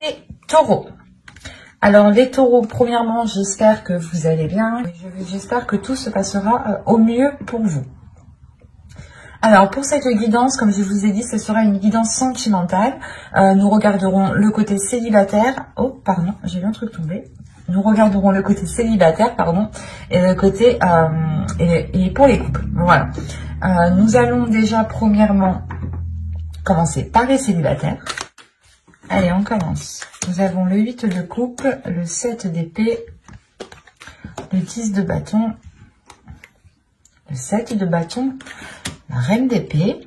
Les taureaux. Alors les taureaux, premièrement, j'espère que vous allez bien. J'espère que tout se passera au mieux pour vous. Alors pour cette guidance, comme je vous ai dit, ce sera une guidance sentimentale. Nous regarderons le côté célibataire. Oh, pardon, j'ai vu un truc tomber. Nous regarderons le côté célibataire, pardon, et le côté et pour les couples. Voilà. Nous allons déjà premièrement commencer par les célibataires. Allez, on commence. Nous avons le 8 de coupe, le 7 d'épée, le 10 de bâton, le 7 de bâton, la reine d'épée,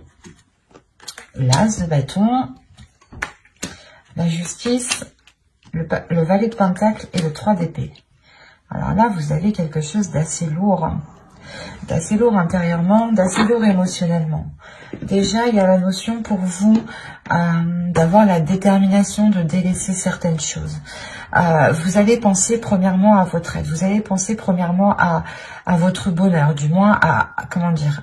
l'as de bâton, la justice, le valet de pentacle et le 3 d'épée. Alors là, vous avez quelque chose d'assez lourd intérieurement, d'assez lourd émotionnellement. Déjà, il y a la notion pour vous d'avoir la détermination de délaisser certaines choses. Vous allez penser premièrement à votre aide, vous allez penser premièrement à votre bonheur, du moins comment dire,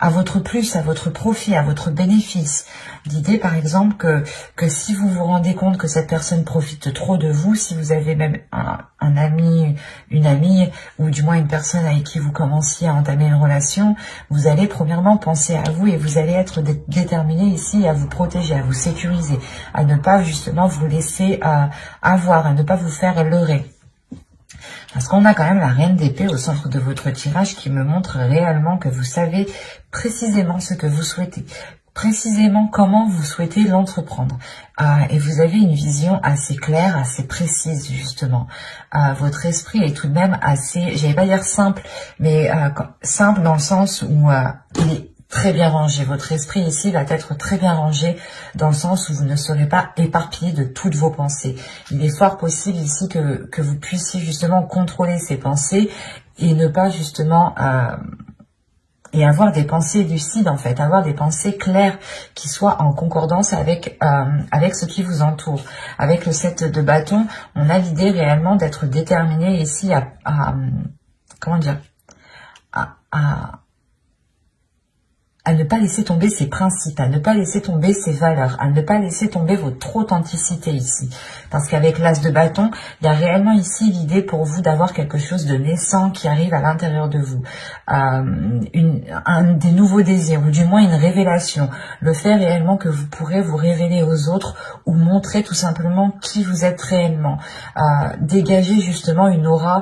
à votre plus, à votre profit, à votre bénéfice. L'idée, par exemple, que si vous vous rendez compte que cette personne profite trop de vous, si vous avez même un ami, une amie, ou du moins une personne avec qui vous commenciez à entamer une relation, vous allez premièrement penser à vous et vous allez être déterminé ici à vous protéger, à vous sécuriser, à ne pas justement vous laisser avoir, à ne pas vous faire leurrer. Parce qu'on a quand même la reine d'épée au centre de votre tirage qui me montre réellement que vous savez précisément ce que vous souhaitez, précisément comment vous souhaitez l'entreprendre. Et vous avez une vision assez claire, assez précise justement. Votre esprit est tout de même assez, j'allais pas dire simple, mais simple dans le sens où il est très bien rangé. Votre esprit ici va être très bien rangé dans le sens où vous ne serez pas éparpillé de toutes vos pensées. Il est fort possible ici que vous puissiez justement contrôler ces pensées et ne pas justement et avoir des pensées lucides en fait, avoir des pensées claires qui soient en concordance avec ce qui vous entoure. Avec le 7 de bâton, on a l'idée réellement d'être déterminé ici comment dire, à ne pas laisser tomber ses principes, à ne pas laisser tomber ses valeurs, à ne pas laisser tomber votre authenticité ici. Parce qu'avec l'as de bâton, il y a réellement ici l'idée pour vous d'avoir quelque chose de naissant qui arrive à l'intérieur de vous. Des nouveaux désirs, ou du moins une révélation. Le fait réellement que vous pourrez vous révéler aux autres ou montrer tout simplement qui vous êtes réellement. Dégager justement une aura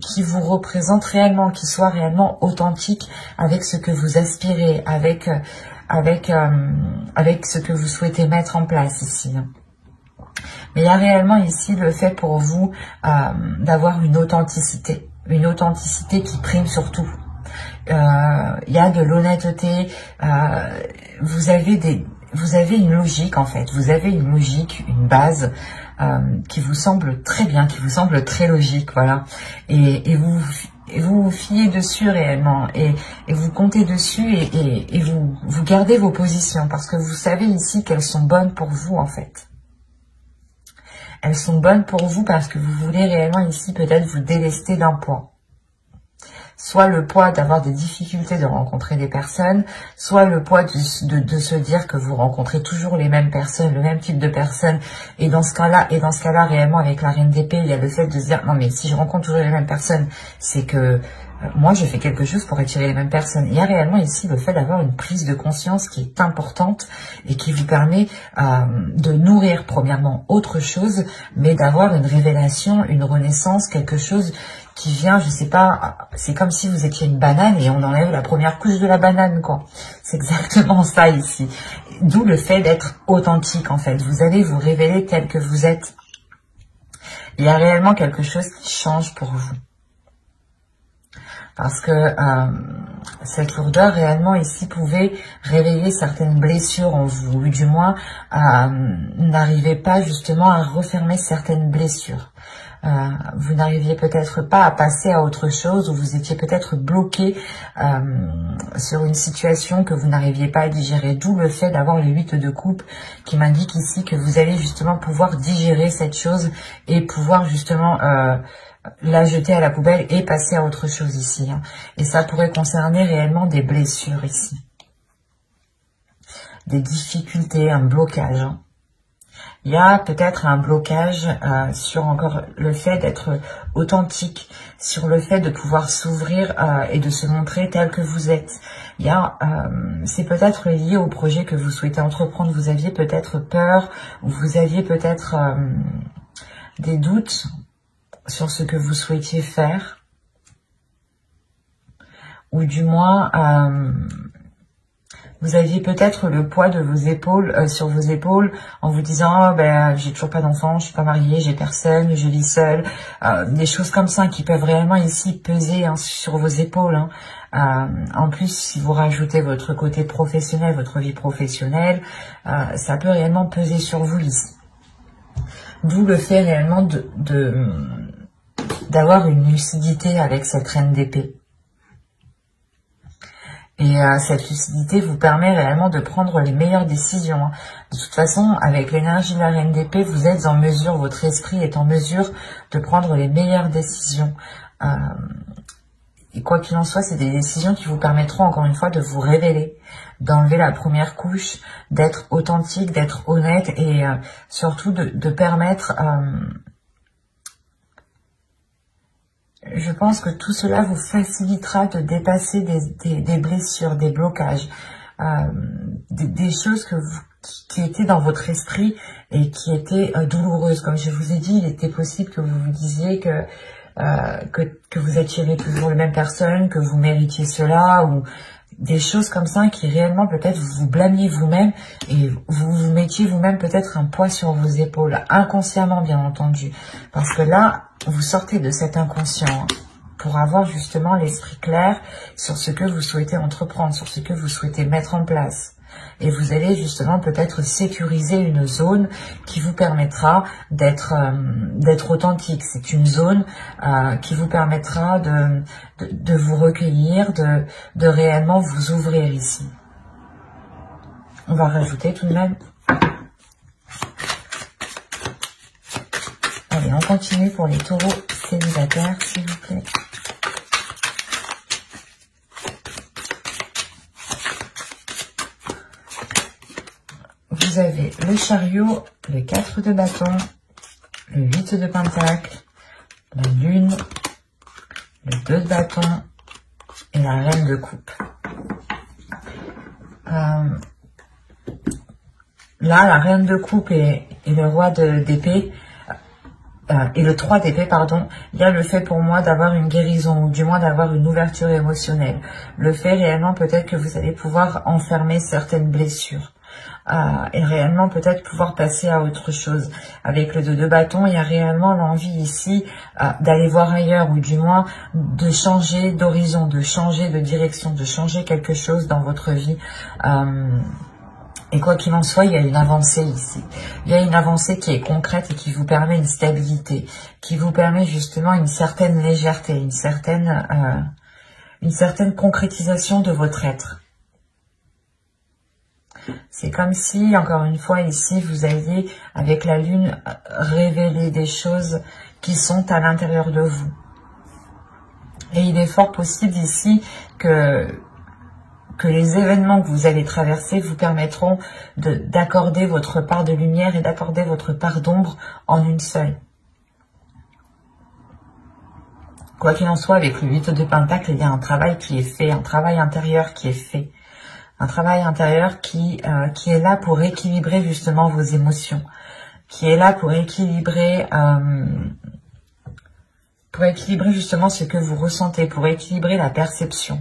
qui vous représente réellement, qui soit réellement authentique avec ce que vous aspirez, avec ce que vous souhaitez mettre en place ici. Mais il y a réellement ici le fait pour vous d'avoir une authenticité qui prime sur tout. Il y a de l'honnêteté, vous avez une logique en fait, vous avez une logique, une base qui vous semble très bien, qui vous semble très logique, voilà. Et vous vous fiez dessus réellement et vous comptez dessus et vous gardez vos positions parce que vous savez ici qu'elles sont bonnes pour vous en fait. Elles sont bonnes pour vous parce que vous voulez réellement ici peut-être vous délester d'un poids. Soit le poids d'avoir des difficultés de rencontrer des personnes, soit le poids de se dire que vous rencontrez toujours les mêmes personnes, le même type de personnes. Et dans ce cas-là, réellement, avec la reine d'épée, il y a le fait de se dire, non mais si je rencontre toujours les mêmes personnes, c'est que moi je fais quelque chose pour attirer les mêmes personnes. Il y a réellement ici le fait d'avoir une prise de conscience qui est importante et qui vous permet de nourrir premièrement autre chose, mais d'avoir une révélation, une renaissance, quelque chose qui vient, je sais pas, c'est comme si vous étiez une banane et on enlève la première couche de la banane, quoi. C'est exactement ça ici. D'où le fait d'être authentique, en fait. Vous allez vous révéler tel que vous êtes. Il y a réellement quelque chose qui change pour vous. Parce que cette lourdeur réellement ici pouvait réveiller certaines blessures en vous, ou du moins n'arrivez pas justement à refermer certaines blessures. Vous n'arriviez peut-être pas à passer à autre chose, ou vous étiez peut-être bloqué sur une situation que vous n'arriviez pas à digérer, d'où le fait d'avoir le 8 de coupe qui m'indique ici que vous allez justement pouvoir digérer cette chose et pouvoir justement la jeter à la poubelle et passer à autre chose ici. Et ça pourrait concerner réellement des blessures ici. Des difficultés, un blocage. Il y a peut-être un blocage sur encore le fait d'être authentique, sur le fait de pouvoir s'ouvrir et de se montrer tel que vous êtes. Il y a, c'est peut-être lié au projet que vous souhaitez entreprendre. Vous aviez peut-être peur, ou vous aviez peut-être des doutes sur ce que vous souhaitiez faire, ou du moins vous aviez peut-être le poids de vos épaules sur vos épaules en vous disant oh, ben j'ai toujours pas d'enfant, je suis pas mariée, j'ai personne, je vis seule, des choses comme ça qui peuvent réellement ici peser sur vos épaules. En plus, si vous rajoutez votre côté professionnel, votre vie professionnelle, ça peut réellement peser sur vous ici. D'où le fait réellement d'avoir une lucidité avec cette reine d'épée. Et cette lucidité vous permet réellement de prendre les meilleures décisions. De toute façon, avec l'énergie de la reine d'épée, vous êtes en mesure, votre esprit est en mesure de prendre les meilleures décisions. Et quoi qu'il en soit, c'est des décisions qui vous permettront encore une fois de vous révéler, d'enlever la première couche, d'être authentique, d'être honnête et surtout de permettre... je pense que tout cela vous facilitera de dépasser des blessures, des blocages, des choses qui étaient dans votre esprit et qui étaient douloureuses. Comme je vous ai dit, il était possible que vous vous disiez que vous attiriez toujours les mêmes personnes, que vous méritiez cela, ou des choses comme ça qui réellement peut-être vous blâmiez vous-même et vous vous mettiez vous-même peut-être un poids sur vos épaules, inconsciemment bien entendu. Parce que là, vous sortez de cet inconscient pour avoir justement l'esprit clair sur ce que vous souhaitez entreprendre, sur ce que vous souhaitez mettre en place. Et vous allez justement peut-être sécuriser une zone qui vous permettra d'être authentique. C'est une zone qui vous permettra de vous recueillir, de réellement vous ouvrir ici. On va rajouter tout de même. Allez, on continue pour les taureaux célibataires, s'il vous plaît. Vous avez le chariot, le 4 de bâton, le 8 de pentacle, la lune, le 2 de bâton et la reine de coupe. Là, la reine de coupe et le roi d'épée, et le 3 d'épée, pardon, il y a le fait pour moi d'avoir une guérison, ou du moins d'avoir une ouverture émotionnelle. Le fait réellement peut-être que vous allez pouvoir enfermer certaines blessures. Et réellement peut-être pouvoir passer à autre chose. Avec le 2 de bâton, il y a réellement l'envie ici d'aller voir ailleurs, ou du moins de changer d'horizon, de changer de direction, de changer quelque chose dans votre vie. Et quoi qu'il en soit, il y a une avancée ici. Il y a une avancée qui est concrète et qui vous permet une stabilité, qui vous permet justement une certaine légèreté, une certaine concrétisation de votre être. C'est comme si, encore une fois, ici, vous alliez, avec la lune, révéler des choses qui sont à l'intérieur de vous. Et il est fort possible ici que les événements que vous allez traverser vous permettront d'accorder votre part de lumière et d'accorder votre part d'ombre en une seule. Quoi qu'il en soit, avec le 8 de pentacle, il y a un travail qui est fait, un travail intérieur qui est fait. Un travail intérieur qui est là pour équilibrer justement vos émotions, qui est là pour équilibrer justement ce que vous ressentez, pour équilibrer la perception.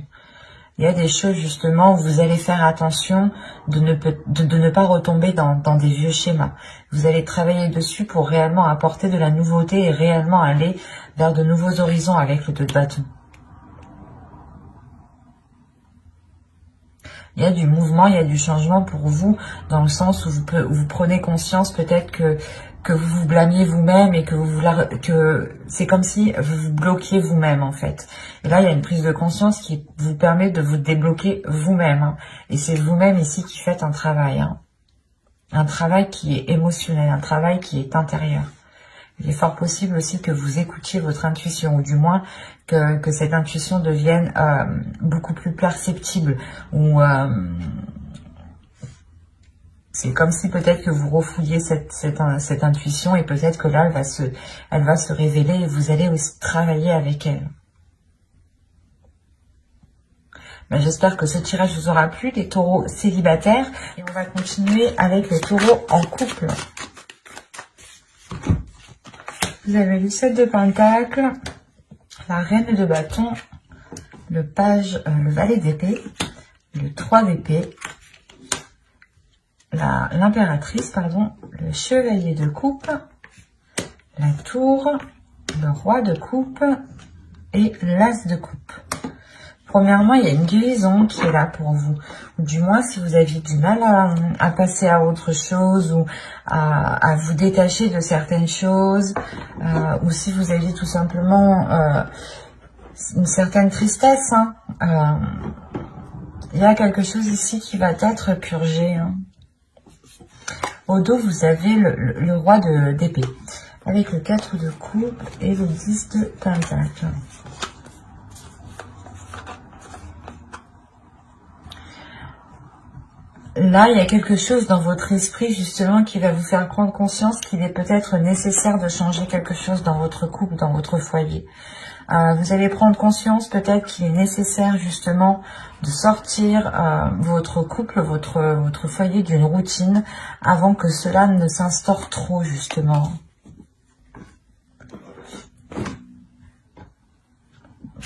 Il y a des choses justement où vous allez faire attention de ne pas retomber dans des vieux schémas. Vous allez travailler dessus pour réellement apporter de la nouveauté et réellement aller vers de nouveaux horizons avec le 2 de bâton. Il y a du mouvement, il y a du changement pour vous, dans le sens où vous prenez conscience peut-être que vous vous blâmiez vous-même et que c'est comme si vous vous bloquiez vous-même en fait. Et là, il y a une prise de conscience qui vous permet de vous débloquer vous-même. Et c'est vous-même ici qui faites un travail. Un travail qui est émotionnel, un travail qui est intérieur. Il est fort possible aussi que vous écoutiez votre intuition, ou du moins que cette intuition devienne beaucoup plus perceptible, ou C'est comme si peut-être que vous refouliez cette intuition et peut-être que là, elle va se révéler et vous allez aussi travailler avec elle. Ben, j'espère que ce tirage vous aura plu, les taureaux célibataires. Et on va continuer avec les taureaux en couple. Vous avez le 7 de Pentacle, la Reine de Bâton, le Valet d'épée, le 3 d'épée, l'impératrice, pardon, le Chevalier de coupe, la Tour, le Roi de coupe et l'As de coupe. Premièrement, il y a une guérison qui est là pour vous. Ou du moins, si vous aviez du mal à passer à autre chose ou à vous détacher de certaines choses, ou si vous aviez tout simplement une certaine tristesse, il y a quelque chose ici qui va être purgé. Au dos, vous avez le Roi d'épée, avec le 4 de coupe et le 10 de Pentacle. Là, il y a quelque chose dans votre esprit, justement, qui va vous faire prendre conscience qu'il est peut-être nécessaire de changer quelque chose dans votre couple, dans votre foyer. Vous allez prendre conscience peut-être qu'il est nécessaire, justement, de sortir votre couple, votre foyer d'une routine avant que cela ne s'instaure trop, justement.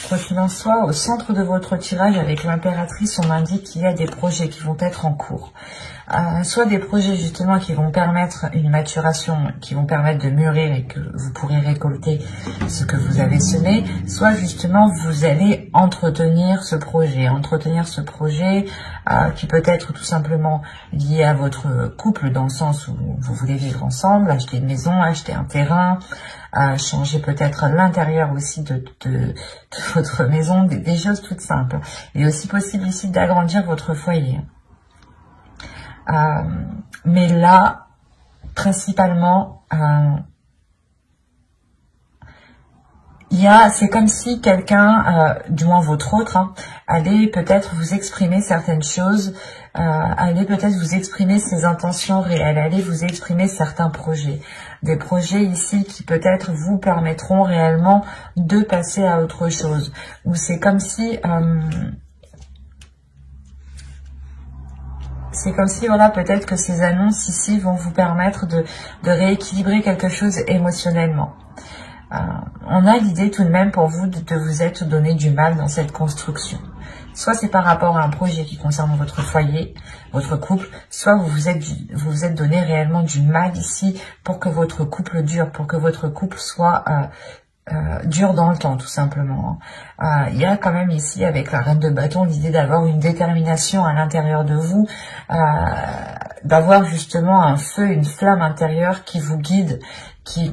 Quoi qu'il en soit, au centre de votre tirage avec l'impératrice, on m'indique qu'il y a des projets qui vont être en cours. Soit des projets justement qui vont permettre une maturation, qui vont permettre de mûrir et que vous pourrez récolter ce que vous avez semé, soit justement vous allez entretenir ce projet qui peut être tout simplement lié à votre couple dans le sens où vous voulez vivre ensemble, acheter une maison, acheter un terrain, changer peut-être l'intérieur aussi de votre maison, des choses toutes simples. Il est aussi possible ici d'agrandir votre foyer. Mais là, principalement, c'est comme si quelqu'un, du moins votre autre, allait peut-être vous exprimer certaines choses, allait peut-être vous exprimer ses intentions réelles, allait vous exprimer certains projets. Des projets ici qui peut-être vous permettront réellement de passer à autre chose. Ou c'est comme si... voilà, peut-être que ces annonces ici vont vous permettre de rééquilibrer quelque chose émotionnellement. On a l'idée tout de même pour vous de vous être donné du mal dans cette construction. Soit c'est par rapport à un projet qui concerne votre foyer, votre couple, soit vous vous êtes donné réellement du mal ici pour que votre couple dure, pour que votre couple soit dure dans le temps, tout simplement. Il y a quand même ici, avec la Reine de Bâton, l'idée d'avoir une détermination à l'intérieur de vous, d'avoir justement un feu, une flamme intérieure qui vous guide, qui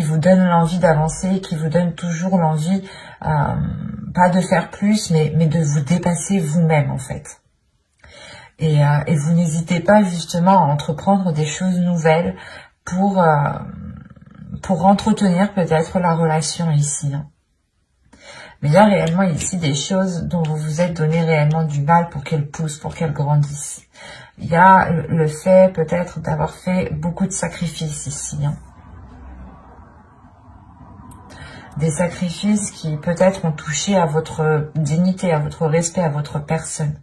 vous donne l'envie d'avancer, qui vous donne toujours l'envie, pas de faire plus, mais de vous dépasser vous-même, en fait. Et vous n'hésitez pas justement à entreprendre des choses nouvelles pour entretenir peut-être la relation ici. Mais il y a réellement ici des choses dont vous vous êtes donné réellement du mal pour qu'elles poussent, pour qu'elles grandissent. Il y a le fait peut-être d'avoir fait beaucoup de sacrifices ici. Des sacrifices qui peut-être ont touché à votre dignité, à votre respect, à votre personne.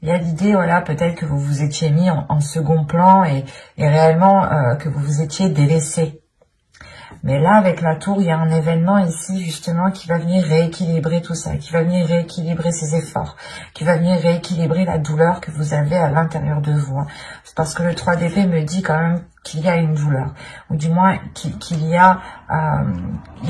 Il y a l'idée, voilà, peut-être que vous vous étiez mis en second plan et réellement que vous vous étiez délaissé. Mais là, avec la tour, il y a un événement ici, justement, qui va venir rééquilibrer tout ça, qui va venir rééquilibrer ses efforts, qui va venir rééquilibrer la douleur que vous avez à l'intérieur de vous. C'est parce que le 3 d'épée me dit quand même qu'il y a une douleur, ou du moins qu'il y a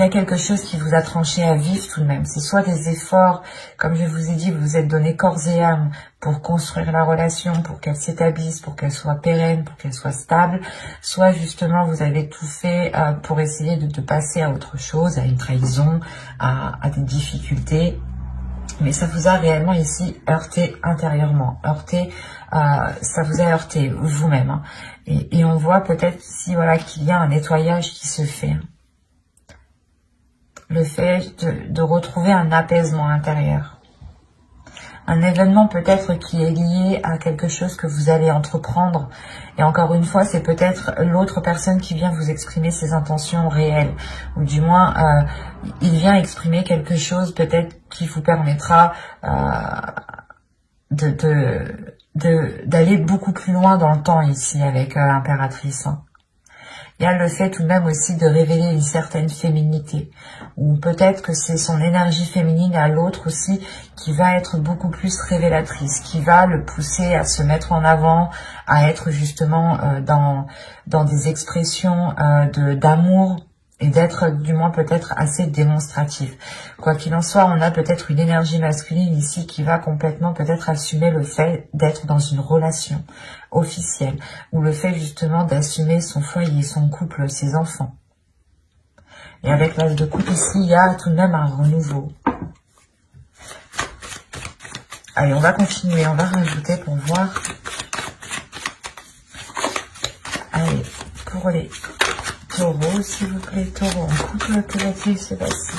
quelque chose qui vous a tranché à vif tout de même. C'est soit des efforts, comme je vous ai dit, vous vous êtes donné corps et âme pour construire la relation, pour qu'elle s'établisse, pour qu'elle soit pérenne, pour qu'elle soit stable, soit justement vous avez tout fait pour essayer de passer à autre chose, à une trahison, à des difficultés. Mais ça vous a réellement ici heurté intérieurement, ça vous a heurté vous-même. Et on voit peut-être ici, voilà, qu'il y a un nettoyage qui se fait. Le fait de retrouver un apaisement intérieur. un événement peut-être qui est lié à quelque chose que vous allez entreprendre. Et encore une fois, c'est peut-être l'autre personne qui vient vous exprimer ses intentions réelles. Ou du moins, il vient exprimer quelque chose peut-être qui vous permettra d'aller beaucoup plus loin dans le temps ici avec l'impératrice. Il y a le fait tout de même aussi de révéler une certaine féminité, ou peut-être que c'est son énergie féminine à l'autre aussi qui va être beaucoup plus révélatrice, qui va le pousser à se mettre en avant, à être justement dans des expressions d'amour, et d'être du moins peut-être assez démonstratif. Quoi qu'il en soit, on a peut-être une énergie masculine ici qui va complètement peut-être assumer le fait d'être dans une relation officielle, ou le fait justement d'assumer son foyer, son couple, ses enfants. Et avec l'as de coupe ici, il y a tout de même un renouveau. Allez, on va continuer, on va rajouter pour voir. Allez, pour les taureaux, s'il vous plaît, taureau, en couple, que va-t-il se passer?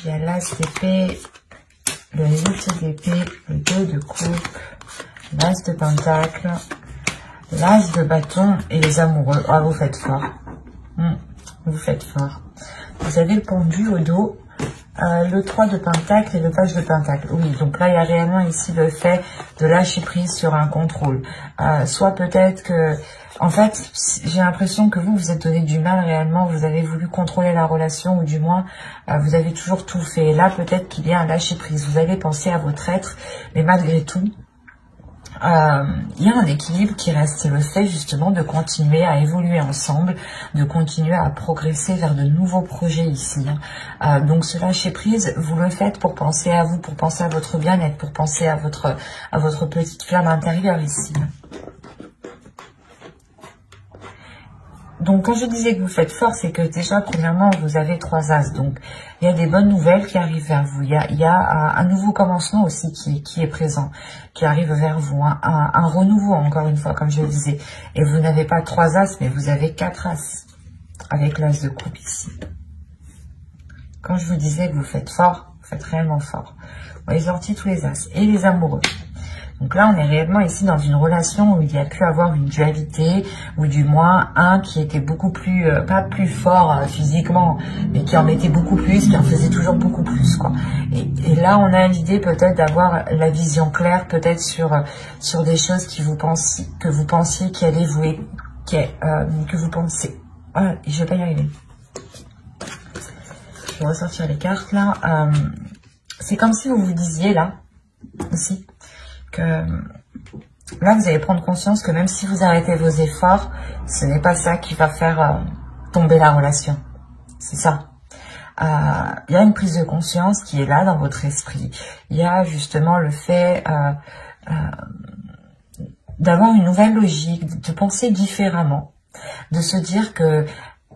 Il y a l'as d'épée, le 8 d'épée, le 2 de coupe, l'as de pentacle, l'as de bâton et les amoureux. Ah, vous faites fort. Vous faites fort. Vous avez le pendu au dos. Le 3 de pentacle et le page de pentacle. Oui, donc là, il y a réellement ici le fait de lâcher prise sur un contrôle. Soit peut-être que... En fait, j'ai l'impression que vous êtes donné du mal réellement. Vous avez voulu contrôler la relation, ou du moins, vous avez toujours tout fait. Et là, peut-être qu'il y a un lâcher prise. Vous allez penser à votre être, mais malgré tout, il y a un équilibre qui reste, c'est le fait justement de continuer à évoluer ensemble, de continuer à progresser vers de nouveaux projets ici. Donc ce lâcher prise, vous le faites pour penser à vous, pour penser à votre bien-être, pour penser à votre petite flamme intérieure ici. Donc, quand je disais que vous faites fort, c'est que déjà, premièrement, vous avez 3 as. Donc, il y a des bonnes nouvelles qui arrivent vers vous. Il y a un nouveau commencement aussi qui est présent, qui arrive vers vous. Un renouveau, encore une fois, comme je le disais. Et vous n'avez pas 3 as, mais vous avez 4 as. Avec l'as de coupe ici. Quand je vous disais que vous faites fort, vous faites réellement fort. Vous avez sorti tous les as. Et les amoureux. Donc là, on est réellement ici dans une relation où il y a pu avoir une dualité, ou du moins un qui était beaucoup plus, pas plus fort physiquement, mais qui en mettait beaucoup plus, qui en faisait toujours beaucoup plus, quoi. Et là, on a l'idée peut-être d'avoir la vision claire, peut-être sur des choses que vous pensiez qui allaient vous, que vous pensez. Ah, je vais pas y arriver. Je vais ressortir les cartes là. C'est comme si vous vous disiez là aussi que là, vous allez prendre conscience que même si vous arrêtez vos efforts, ce n'est pas ça qui va faire tomber la relation. C'est ça. Il y a une prise de conscience qui est là dans votre esprit. Il y a justement le fait d'avoir une nouvelle logique, de penser différemment, de se dire que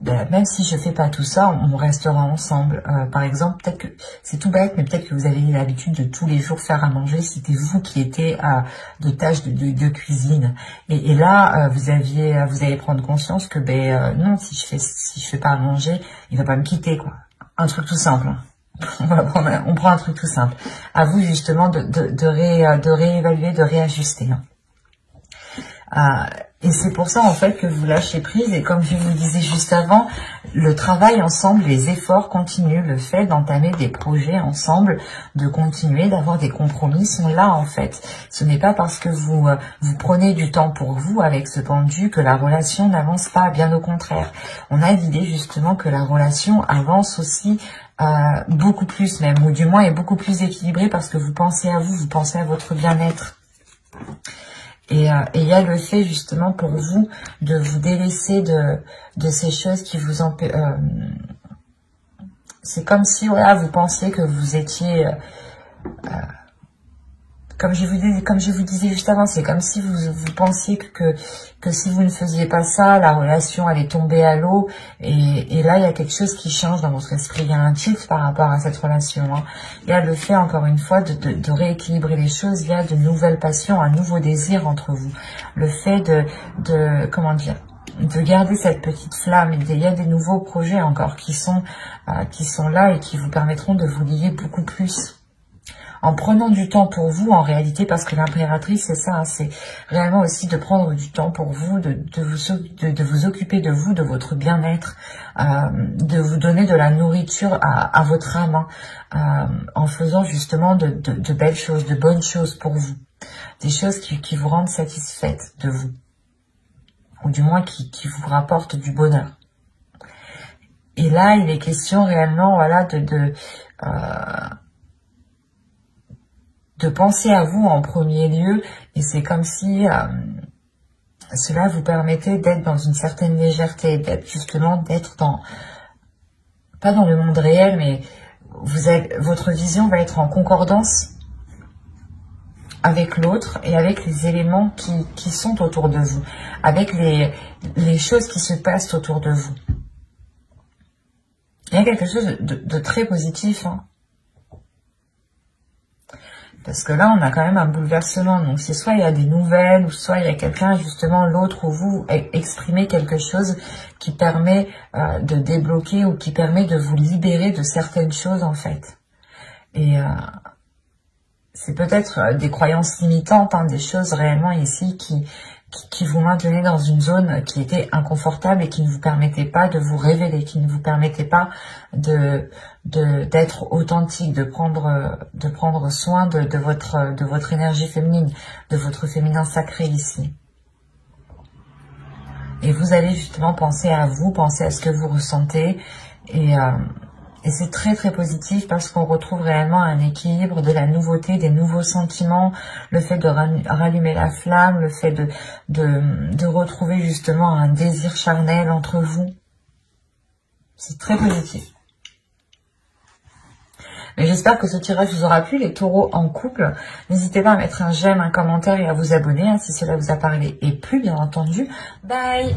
même si je fais pas tout ça, on restera ensemble. Par exemple, peut-être que c'est tout bête, mais peut-être que vous avez l'habitude de tous les jours faire à manger. C'était vous qui étiez de tâches de cuisine. Et là, vous allez prendre conscience que non, si je fais pas à manger, il va pas me quitter, quoi. Un truc tout simple. On prend un truc tout simple. À vous justement de réévaluer, de réajuster. Et c'est pour ça en fait que vous lâchez prise, et comme je vous disais juste avant, le travail ensemble, les efforts continuent, le fait d'entamer des projets ensemble, de continuer, d'avoir des compromis sont là en fait. Ce n'est pas parce que vous prenez du temps pour vous avec ce pendu que la relation n'avance pas, bien au contraire. On a l'idée justement que la relation avance aussi beaucoup plus même, ou du moins est beaucoup plus équilibrée parce que vous pensez à vous pensez à votre bien-être. Et il y a le fait justement pour vous de vous délaisser de ces choses qui vous empêchent. C'est comme si voilà, vous pensiez que vous étiez... comme je vous disais juste avant, c'est comme si vous pensiez que si vous ne faisiez pas ça, la relation allait tomber à l'eau. Et là, il y a quelque chose qui change dans votre esprit. Il y a un tilt par rapport à cette relation. Il y a le fait, encore une fois, de rééquilibrer les choses. Il y a de nouvelles passions, un nouveau désir entre vous. Le fait comment dire, de garder cette petite flamme. Il y a des nouveaux projets encore qui sont là et qui vous permettront de vous lier beaucoup plus. En prenant du temps pour vous, en réalité, parce que l'impératrice, c'est ça, hein, c'est réellement aussi de prendre du temps pour vous, de vous occuper de vous, de votre bien-être, de vous donner de la nourriture à votre âme, en faisant justement de belles choses, de bonnes choses pour vous. Des choses qui vous rendent satisfaite de vous. Ou du moins qui vous rapportent du bonheur. Et là, il est question réellement, voilà, de penser à vous en premier lieu, et c'est comme si cela vous permettait d'être dans une certaine légèreté, d'être dans, pas dans le monde réel, mais votre vision va être en concordance avec l'autre et avec les éléments qui sont autour de vous, avec les choses qui se passent autour de vous. Il y a quelque chose de très positif, hein. Parce que là, on a quand même un bouleversement. Donc, c'est soit il y a des nouvelles, ou soit il y a quelqu'un, justement, l'autre ou vous, exprimer quelque chose qui permet de débloquer ou qui permet de vous libérer de certaines choses, en fait. Et c'est peut-être des croyances limitantes, hein, des choses réellement ici qui vous maintenaient dans une zone qui était inconfortable et qui ne vous permettait pas de vous révéler, qui ne vous permettait pas d'être authentique, de prendre soin de votre énergie féminine, de votre féminin sacré ici. Et vous allez justement penser à vous, penser à ce que vous ressentez, et c'est très très positif parce qu'on retrouve réellement un équilibre, de la nouveauté, des nouveaux sentiments, le fait de rallumer la flamme, le fait de retrouver justement un désir charnel entre vous. C'est très positif. Mais j'espère que ce tirage vous aura plu, les taureaux en couple. N'hésitez pas à mettre un j'aime, un commentaire et à vous abonner, hein, si cela vous a parlé et plu, bien entendu. Bye!